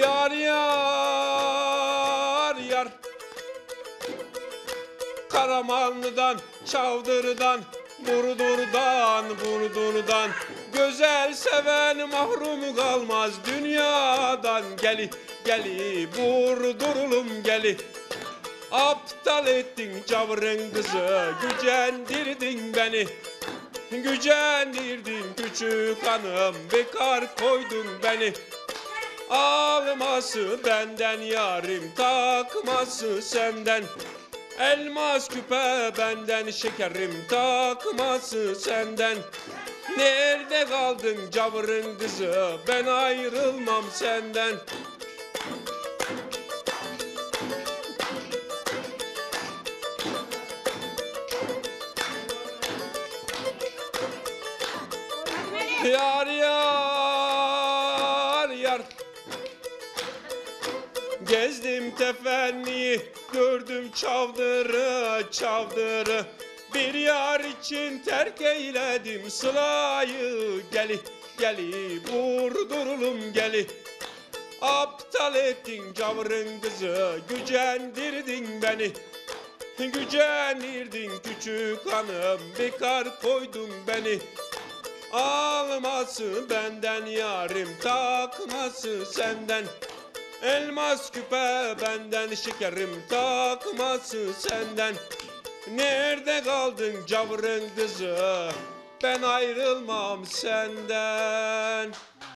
Yar yar yar, Karamanlı'dan, Çavdır'dan, Burdur'dan, güzel seven mahrum kalmaz dünyadan. Geli Burdurlum geli, aptal ettin cavrın kızı, gücendirdin beni. Gücendirdin küçük hanım, bekar koydun beni. Alması benden yarim, takması senden. Elmas küpe benden şekerim, takması senden. Nerede kaldın cavrın kızı, ben ayrılmam senden. Yar yar yar, gezdim tefenniyi, gördüm Çavdır'ı. Bir yar için terk eyledim Sıla'yı. Geli Burdurlum geli, aptal ettin cavrın kızı, gücendirdin beni. Gücendirdin küçük hanım, bekar koydun beni. Alması benden yarim, takması senden. Elmas küpe benden şekerim, takması senden. Nerede kaldın cavrın kızı, ben ayrılmam senden.